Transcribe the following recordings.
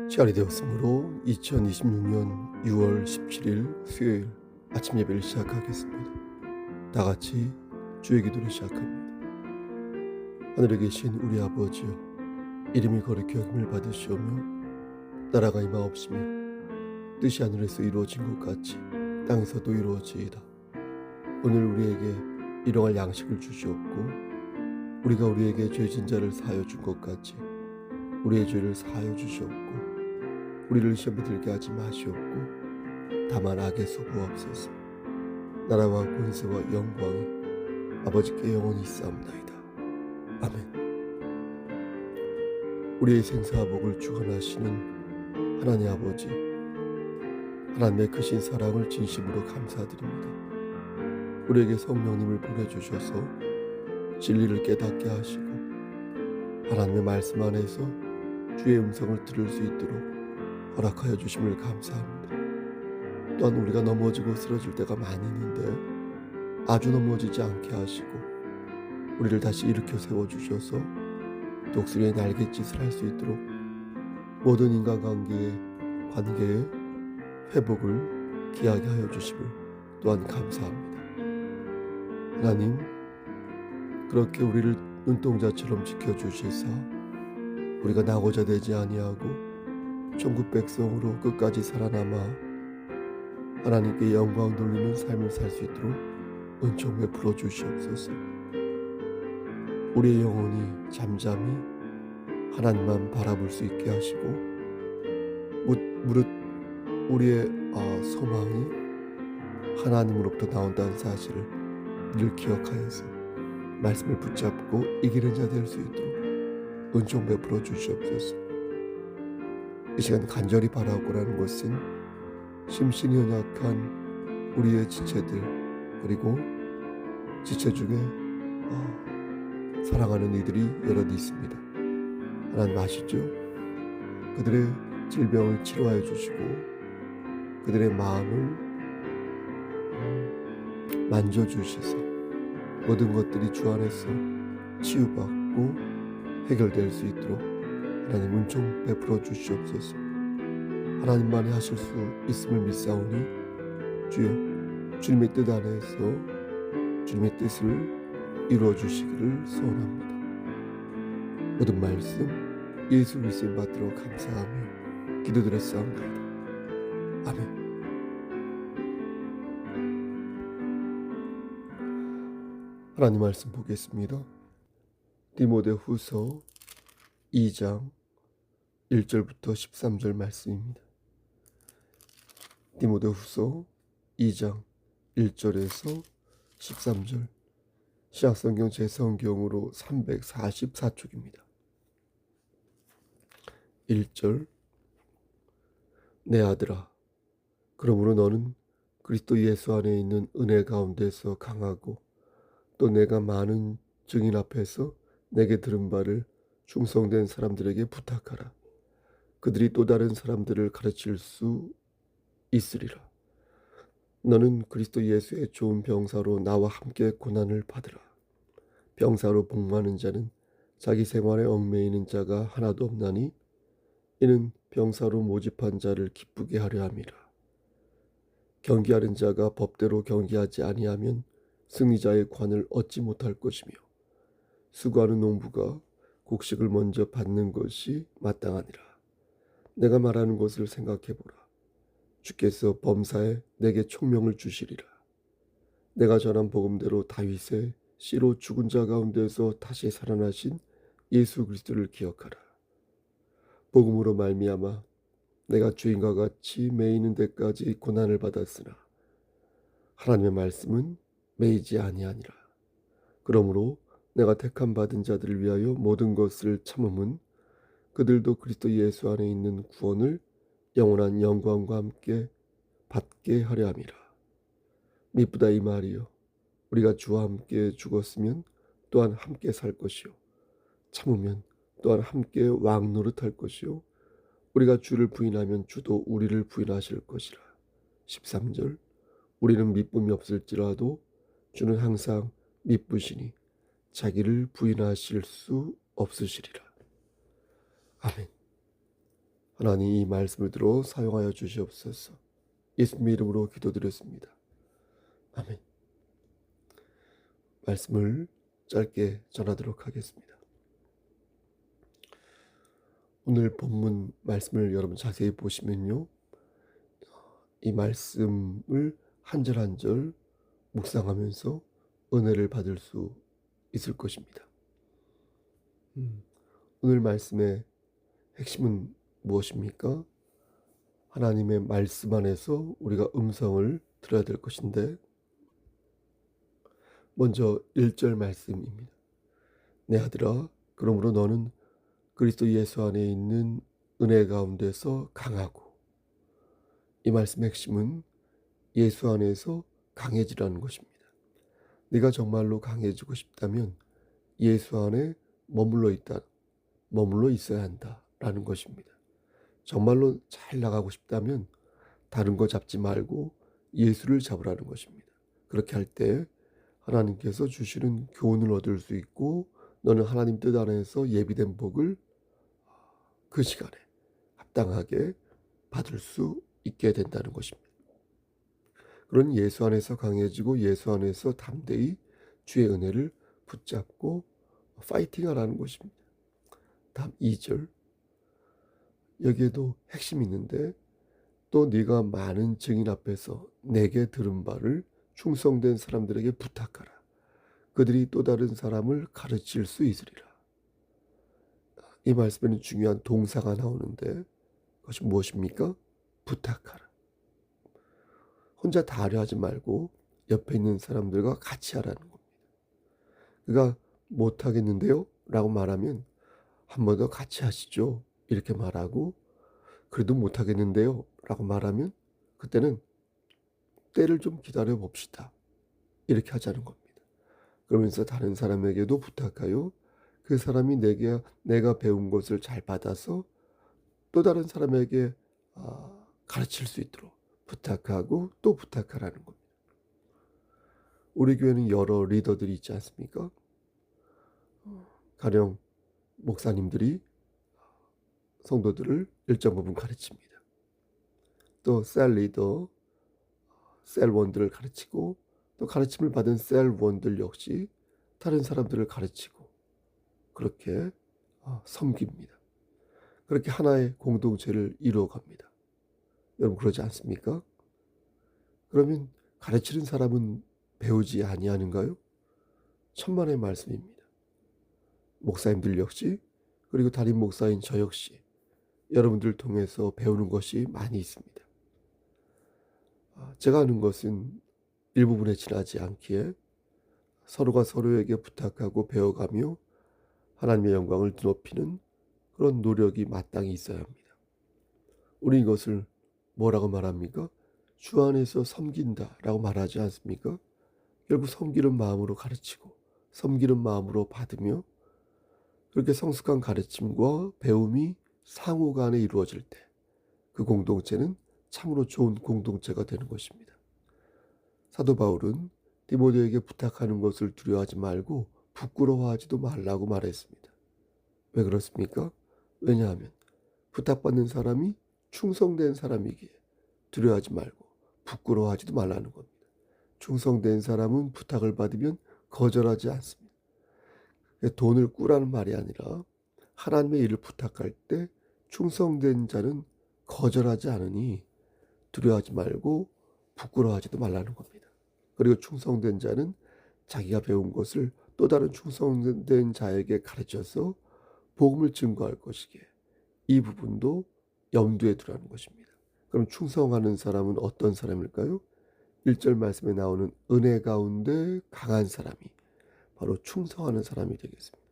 시간이 되었으므로 2026년 6월 17일 수요일 아침 예배를 시작하겠습니다. 다 같이 주의 기도를 시작합니다. 하늘에 계신 우리 아버지여, 이름이 거룩히 여김을 받으시오며 나라가 임하옵시며 뜻이 하늘에서 이루어진 것 같이 땅에서도 이루어지이다. 오늘 우리에게 일용할 양식을 주시옵고 우리가 우리에게 죄진 자를 사하여 준 것 같이 우리의 죄를 사하여 주시옵고 우리를 시험에 들게 하지 마시옵고 다만 악에서 구하옵소서. 나라와 권세와 영광이 아버지께 영원히 있사옵나이다. 아멘. 우리의 생사와 복을 주관하시는 하나님 아버지, 하나님의 크신 사랑을 진심으로 감사드립니다. 우리에게 성령님을 보내주셔서 진리를 깨닫게 하시고 하나님의 말씀 안에서 주의 음성을 들을 수 있도록 허락하여 주심을 감사합니다. 또한 우리가 넘어지고 쓰러질 때가 많이 있는데 아주 넘어지지 않게 하시고 우리를 다시 일으켜 세워주셔서 독수리의 날갯짓을 할 수 있도록 모든 관계의 회복을 기하게 하여 주심을 또한 감사합니다. 하나님, 그렇게 우리를 눈동자처럼 지켜주시사 우리가 나고자 되지 아니하고 천국 백성으로 끝까지 살아남아 하나님께 영광 돌리는 삶을 살 수 있도록 은총 베풀어 주시옵소서. 우리의 영혼이 잠잠히 하나님만 바라볼 수 있게 하시고 무릇 우리의 소망이 하나님으로부터 나온다는 사실을 늘 기억하여서 말씀을 붙잡고 이기는 자 될 수 있도록 은총 베풀어 주시옵소서. 이 시간 간절히 바라고라는 것은 심신이 연약한 우리의 지체들, 그리고 지체 중에 사랑하는 이들이 여럿 있습니다. 하나님 아시죠? 그들의 질병을 치료하여 주시고 그들의 마음을 만져주셔서 모든 것들이 주 안에서 치유받고 해결될 수 있도록 하나님 은총 베풀어 주시옵소서. 하나님만이 하실 수 있음을 믿사오니 주여, 주님의 뜻 안에서 주님의 뜻을 이루어 주시기를 소원합니다. 모든 말씀 예수 그리스도의 받들어 감사하며 기도드렸사옵나이다. 아멘. 하나님 말씀 보겠습니다. 디모데후서 2장 1절부터 13절 말씀입니다. 디모데후서 2장 1절에서 13절, 신약성경 제성경으로 344쪽입니다. 1절, 내 아들아, 그러므로 너는 그리스도 예수 안에 있는 은혜 가운데서 강하고 또 내가 많은 증인 앞에서 내게 들은 바를 충성된 사람들에게 부탁하라. 그들이 또 다른 사람들을 가르칠 수 있으리라. 너는 그리스도 예수의 좋은 병사로 나와 함께 고난을 받으라. 병사로 복무하는 자는 자기 생활에 얽매이는 자가 하나도 없나니 이는 병사로 모집한 자를 기쁘게 하려 함이라. 경기하는 자가 법대로 경기하지 아니하면 승리자의 관을 얻지 못할 것이며 수고하는 농부가 곡식을 먼저 받는 것이 마땅하니라. 내가 말하는 것을 생각해보라. 주께서 범사에 내게 총명을 주시리라. 내가 전한 복음대로 다윗의 씨로 죽은 자 가운데서 다시 살아나신 예수 그리스도를 기억하라. 복음으로 말미암아 내가 주인과 같이 매이는 데까지 고난을 받았으나 하나님의 말씀은 매이지 아니하니라. 그러므로 내가 택함 받은 자들을 위하여 모든 것을 참음은 그들도 그리스도 예수 안에 있는 구원을 영원한 영광과 함께 받게 하려 함이라. 미쁘다 이 말이요, 우리가 주와 함께 죽었으면 또한 함께 살 것이요 참으면 또한 함께 왕 노릇할 것이요 우리가 주를 부인하면 주도 우리를 부인하실 것이라. 13절, 우리는 미쁨이 없을지라도 주는 항상 미쁘시니 자기를 부인하실 수 없으시리라. 아멘. 하나님 이 말씀을 들어 사용하여 주시옵소서. 예수님 이름으로 기도드렸습니다. 아멘. 말씀을 짧게 전하도록 하겠습니다. 오늘 본문 말씀을 여러분 자세히 보시면요, 이 말씀을 한 절 한 절 묵상하면서 은혜를 받을 수 있을 것입니다. 오늘 말씀의 핵심은 무엇입니까? 하나님의 말씀 안에서 우리가 음성을 들어야 될 것인데, 먼저 1절 말씀입니다. 내 아들아, 그러므로 너는 그리스도 예수 안에 있는 은혜 가운데서 강하고, 이 말씀의 핵심은 예수 안에서 강해지라는 것입니다. 네가 정말로 강해지고 싶다면 예수 안에 머물러 있어야 한다라는 것입니다. 정말로 잘 나가고 싶다면 다른 거 잡지 말고 예수를 잡으라는 것입니다. 그렇게 할 때 하나님께서 주시는 교훈을 얻을 수 있고, 너는 하나님 뜻 안에서 예비된 복을 그 시간에 합당하게 받을 수 있게 된다는 것입니다. 그런 예수 안에서 강해지고 예수 안에서 담대히 주의 은혜를 붙잡고 파이팅하라는 것입니다. 다음 2절, 여기에도 핵심이 있는데, 또 네가 많은 증인 앞에서 내게 들은 바를 충성된 사람들에게 부탁하라. 그들이 또 다른 사람을 가르칠 수 있으리라. 이 말씀에는 중요한 동사가 나오는데, 그것이 무엇입니까? 부탁하라. 혼자 다 하려 하지 말고 옆에 있는 사람들과 같이 하라는 겁니다. 그가 못하겠는데요? 라고 말하면 한 번 더 같이 하시죠. 이렇게 말하고, 그래도 못하겠는데요? 라고 말하면 그때는 때를 좀 기다려 봅시다. 이렇게 하자는 겁니다. 그러면서 다른 사람에게도 부탁하여 그 사람이 내가 배운 것을 잘 받아서 또 다른 사람에게 가르칠 수 있도록 부탁하고 또 부탁하라는 겁니다. 우리 교회는 여러 리더들이 있지 않습니까? 가령 목사님들이 성도들을 일정 부분 가르칩니다. 또 셀 리더, 셀원들을 가르치고, 또 가르침을 받은 셀원들 역시 다른 사람들을 가르치고, 그렇게 섬깁니다. 그렇게 하나의 공동체를 이루어갑니다. 여러분 그러지 않습니까? 그러면 가르치는 사람은 배우지 아니하는가요? 천만의 말씀입니다. 목사님들 역시, 그리고 담임 목사인 저 역시 여러분들 통해서 배우는 것이 많이 있습니다. 제가 하는 것은 일부분에 지나지 않기에 서로가 서로에게 부탁하고 배워가며 하나님의 영광을 높이는 그런 노력이 마땅히 있어야 합니다. 우리 이것을 뭐라고 말합니까? 주 안에서 섬긴다라고 말하지 않습니까? 결국 섬기는 마음으로 가르치고 섬기는 마음으로 받으며, 그렇게 성숙한 가르침과 배움이 상호 간에 이루어질 때 그 공동체는 참으로 좋은 공동체가 되는 것입니다. 사도 바울은 디모데에게 부탁하는 것을 두려워하지 말고 부끄러워하지도 말라고 말했습니다. 왜 그렇습니까? 왜냐하면 부탁받는 사람이 충성된 사람이기에 두려워하지 말고 부끄러워하지도 말라는 겁니다. 충성된 사람은 부탁을 받으면 거절하지 않습니다. 돈을 꾸라는 말이 아니라 하나님의 일을 부탁할 때 충성된 자는 거절하지 않으니 두려워하지 말고 부끄러워하지도 말라는 겁니다. 그리고 충성된 자는 자기가 배운 것을 또 다른 충성된 자에게 가르쳐서 복음을 증거할 것이기에 이 부분도 염두에 두라는 것입니다. 그럼 충성하는 사람은 어떤 사람일까요? 1절 말씀에 나오는 은혜 가운데 강한 사람이 바로 충성하는 사람이 되겠습니다.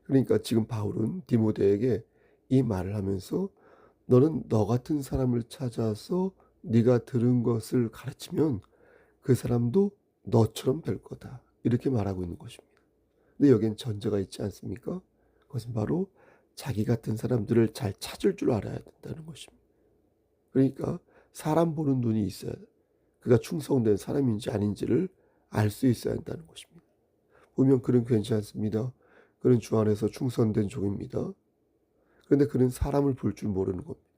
그러니까 지금 바울은 디모데에게 이 말을 하면서, 너는 너 같은 사람을 찾아서 네가 들은 것을 가르치면 그 사람도 너처럼 될 거다, 이렇게 말하고 있는 것입니다. 근데 여기엔 전제가 있지 않습니까? 그것은 바로 자기 같은 사람들을 잘 찾을 줄 알아야 된다는 것입니다. 그러니까 사람 보는 눈이 있어야 돼. 그가 충성된 사람인지 아닌지를 알 수 있어야 한다는 것입니다. 보면 그는 괜찮습니다. 그는 주 안에서 충성된 종입니다. 그런데 그는 사람을 볼 줄 모르는 겁니다.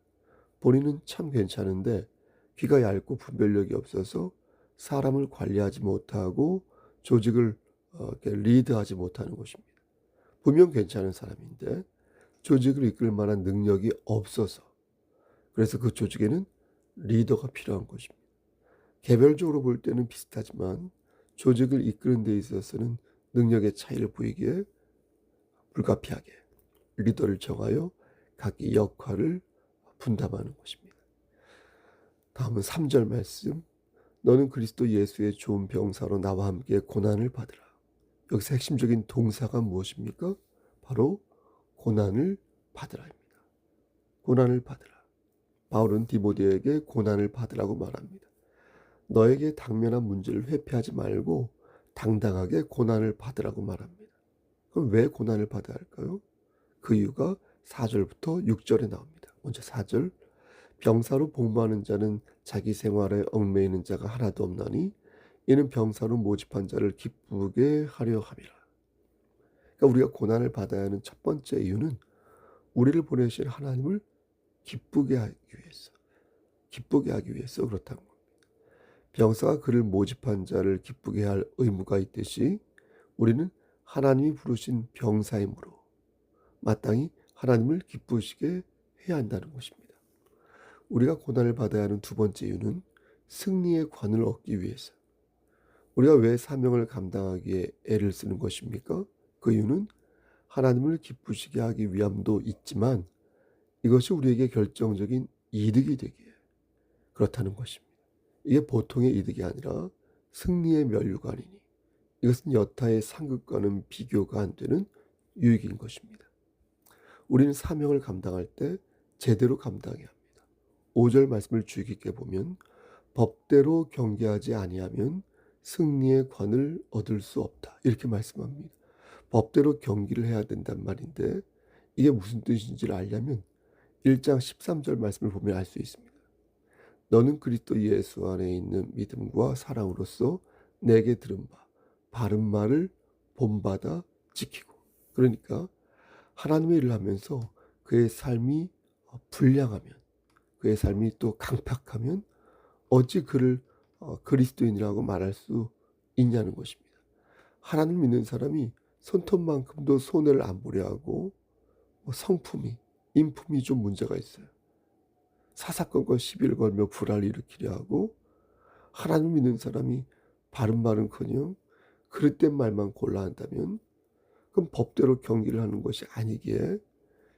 본인은 참 괜찮은데 귀가 얇고 분별력이 없어서 사람을 관리하지 못하고 조직을 이렇게 리드하지 못하는 것입니다. 분명 괜찮은 사람인데 조직을 이끌 만한 능력이 없어서, 그래서 그 조직에는 리더가 필요한 것입니다. 개별적으로 볼 때는 비슷하지만 조직을 이끄는 데 있어서는 능력의 차이를 보이기에 불가피하게 리더를 정하여 각기 역할을 분담하는 것입니다. 다음은 3절 말씀. 너는 그리스도 예수의 좋은 병사로 나와 함께 고난을 받으라. 여기서 핵심적인 동사가 무엇입니까? 바로 고난을 받으라입니다. 고난을 받으라. 바울은 디모데에게 고난을 받으라고 말합니다. 너에게 당면한 문제를 회피하지 말고 당당하게 고난을 받으라고 말합니다. 그럼 왜 고난을 받아야 할까요? 그 이유가 4절부터 6절에 나옵니다. 먼저 4절. 병사로 복무하는 자는 자기 생활에 얽매이는 자가 하나도 없나니 이는 병사로 모집한 자를 기쁘게 하려 함이라. 그러니까 우리가 고난을 받아야 하는 첫 번째 이유는 우리를 보내신 하나님을 기쁘게 하기 위해서 그렇다는 겁니다. 병사가 그를 모집한 자를 기쁘게 할 의무가 있듯이 우리는 하나님이 부르신 병사이므로 마땅히 하나님을 기쁘시게 해야 한다는 것입니다. 우리가 고난을 받아야 하는 두 번째 이유는 승리의 관을 얻기 위해서. 우리가 왜 사명을 감당하기에 애를 쓰는 것입니까? 그 이유는 하나님을 기쁘시게 하기 위함도 있지만 이것이 우리에게 결정적인 이득이 되기에 그렇다는 것입니다. 이게 보통의 이득이 아니라 승리의 면류관이니 이것은 여타의 상급과는 비교가 안 되는 유익인 것입니다. 우리는 사명을 감당할 때 제대로 감당해야 합니다. 5절 말씀을 주의 깊게 보면 법대로 경계하지 아니하면 승리의 관을 얻을 수 없다. 이렇게 말씀합니다. 법대로 경기를 해야 된단 말인데 이게 무슨 뜻인지를 알려면 1장 13절 말씀을 보면 알 수 있습니다. 너는 그리스도 예수 안에 있는 믿음과 사랑으로서 내게 들은 바 바른 말을 본받아 지키고. 그러니까 하나님의 일을 하면서 그의 삶이 불량하면, 그의 삶이 또 강팍하면 어찌 그를 그리스도인이라고 말할 수 있냐는 것입니다. 하나님을 믿는 사람이 손톱만큼도 손해를 안 보려 하고 성품이, 인품이 좀 문제가 있어요. 사사건건 시비를 걸며 불화를 일으키려 하고, 하나님 믿는 사람이 바른 말은커녕 그릇된 말만 골라 한다면 그럼 법대로 경기를 하는 것이 아니기에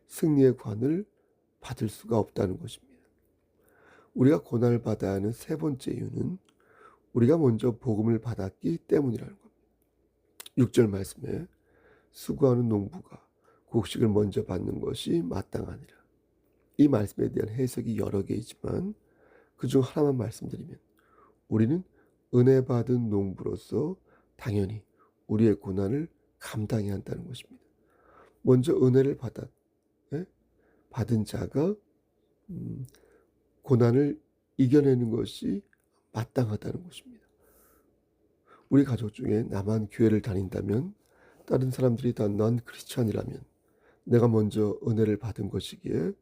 승리의 관을 받을 수가 없다는 것입니다. 우리가 고난을 받아야 하는 세 번째 이유는 우리가 먼저 복음을 받았기 때문이라는 겁니다. 6절 말씀에 수고하는 농부가 곡식을 먼저 받는 것이 마땅하니라. 이 말씀에 대한 해석이 여러 개이지만 그중 하나만 말씀드리면 우리는 은혜 받은 농부로서 당연히 우리의 고난을 감당해야 한다는 것입니다. 먼저 은혜를 받은 자가 고난을 이겨내는 것이 마땅하다는 것입니다. 우리 가족 중에 나만 교회를 다닌다면 다른 사람들이 다 넌 크리스찬이라면 내가 먼저 은혜를 받은 것이기에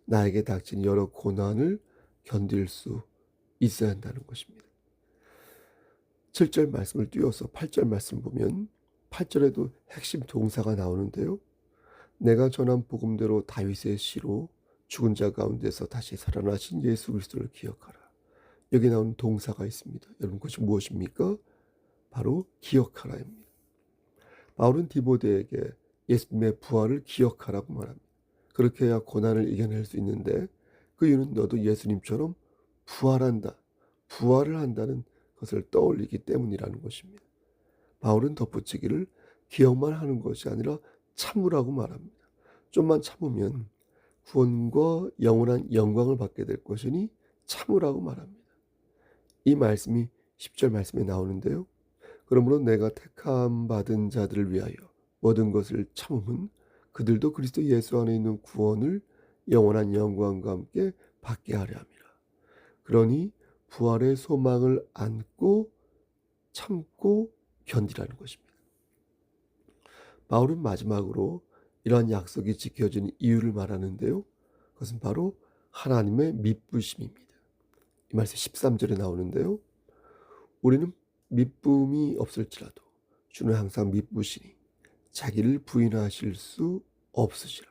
나에게 닥친 여러 고난을 견딜 수 있어야 한다는 것입니다. 7절 말씀을 띄워서 8절 말씀 보면 8절에도 핵심 동사가 나오는데요. 내가 전한 복음대로 다윗의 시로 죽은 자 가운데서 다시 살아나신 예수 그리스도를 기억하라. 여기 나오는 동사가 있습니다. 여러분 그것이 무엇입니까? 바로 기억하라입니다. 바울은 디모데에게 예수님의 부활을 기억하라고 말합니다. 그렇게 해야 고난을 이겨낼 수 있는데 그 이유는 너도 예수님처럼 부활을 한다는 것을 떠올리기 때문이라는 것입니다. 바울은 덧붙이기를 기억만 하는 것이 아니라 참으라고 말합니다. 좀만 참으면 구원과 영원한 영광을 받게 될 것이니 참으라고 말합니다. 이 말씀이 10절 말씀에 나오는데요. 그러므로 내가 택함 받은 자들을 위하여 모든 것을 참음은 그들도 그리스도 예수 안에 있는 구원을 영원한 영광과 함께 받게 하려 함이라. 그러니 부활의 소망을 안고 참고 견디라는 것입니다. 바울은 마지막으로 이러한 약속이 지켜지는 이유를 말하는데요. 그것은 바로 하나님의 미쁘심입니다. 이 말씀 13절에 나오는데요. 우리는 미쁨이 없을지라도 주는 항상 미쁘시니 자기를 부인하실 수 없으시라.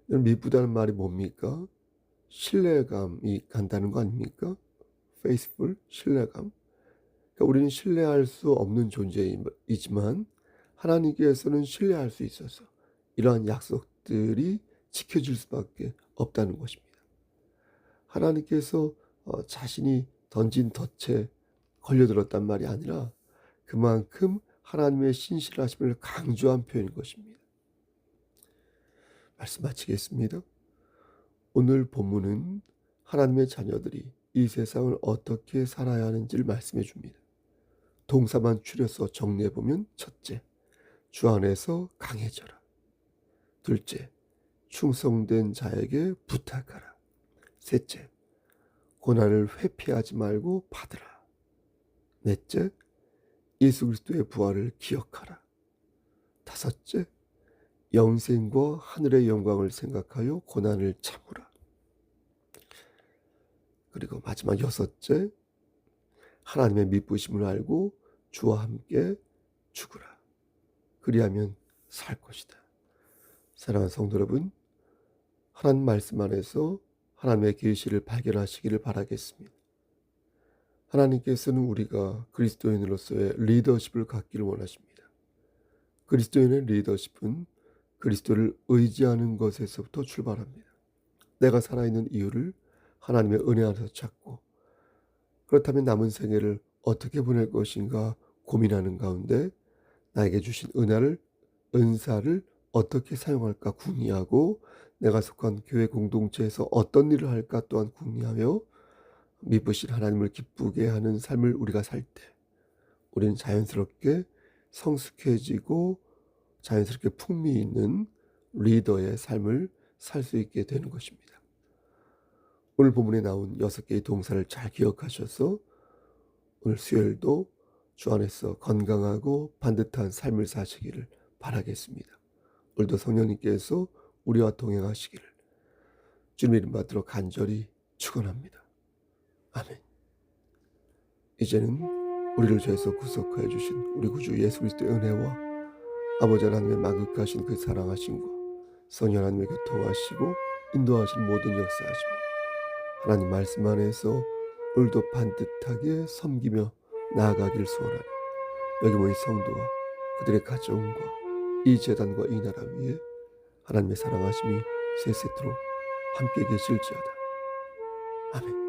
미쁘다는 말이 뭡니까? 신뢰감이 간다는 거 아닙니까? faithful, 신뢰감. 그러니까 우리는 신뢰할 수 없는 존재이지만 하나님께서는 신뢰할 수 있어서 이러한 약속들이 지켜질 수밖에 없다는 것입니다. 하나님께서 자신이 던진 덫에 걸려들었단 말이 아니라 그만큼 하나님의 신실하심을 강조한 표현인 것입니다. 말씀 마치겠습니다. 오늘 본문은 하나님의 자녀들이 이 세상을 어떻게 살아야 하는지를 말씀해 줍니다. 동사만 추려서 정리해 보면 첫째, 주 안에서 강해져라. 둘째, 충성된 자에게 부탁하라. 셋째, 고난을 회피하지 말고 받으라. 넷째, 예수 그리스도의 부활을 기억하라. 다섯째, 영생과 하늘의 영광을 생각하여 고난을 참으라. 그리고 마지막 여섯째, 하나님의 미쁘심을 알고 주와 함께 죽으라. 그리하면 살 것이다. 사랑하는 성도 여러분, 하나님 말씀 안에서 하나님의 계시를 발견하시기를 바라겠습니다. 하나님께서는 우리가 그리스도인으로서의 리더십을 갖기를 원하십니다. 그리스도인의 리더십은 그리스도를 의지하는 것에서부터 출발합니다. 내가 살아있는 이유를 하나님의 은혜 안에서 찾고, 그렇다면 남은 생애를 어떻게 보낼 것인가 고민하는 가운데 나에게 주신 은사를 어떻게 사용할까 궁리하고, 내가 속한 교회 공동체에서 어떤 일을 할까 또한 궁리하며 미쁘신 하나님을 기쁘게 하는 삶을 우리가 살 때 우리는 자연스럽게 성숙해지고 자연스럽게 풍미 있는 리더의 삶을 살 수 있게 되는 것입니다. 오늘 본문에 나온 6개의 동사를 잘 기억하셔서 오늘 수요일도 주 안에서 건강하고 반듯한 삶을 사시기를 바라겠습니다. 오늘도 성령님께서 우리와 동행하시기를 주님 이름 받들어 간절히 축원합니다. 아멘. 이제는 우리를 죄에서 구속하여 주신 우리 구주 예수 그리스도의 은혜와 아버지 하나님의 만극하신 그 사랑하심과 성령 하나님의 교통하시고 인도하신 모든 역사하심이 하나님 말씀 안에서 오늘도 반듯하게 섬기며 나아가길 소원하니 여기 모인 성도와 그들의 가정과 이 재단과 이 나라 위에 하나님의 사랑하심이 세세토록 함께 계실지어다. 아멘.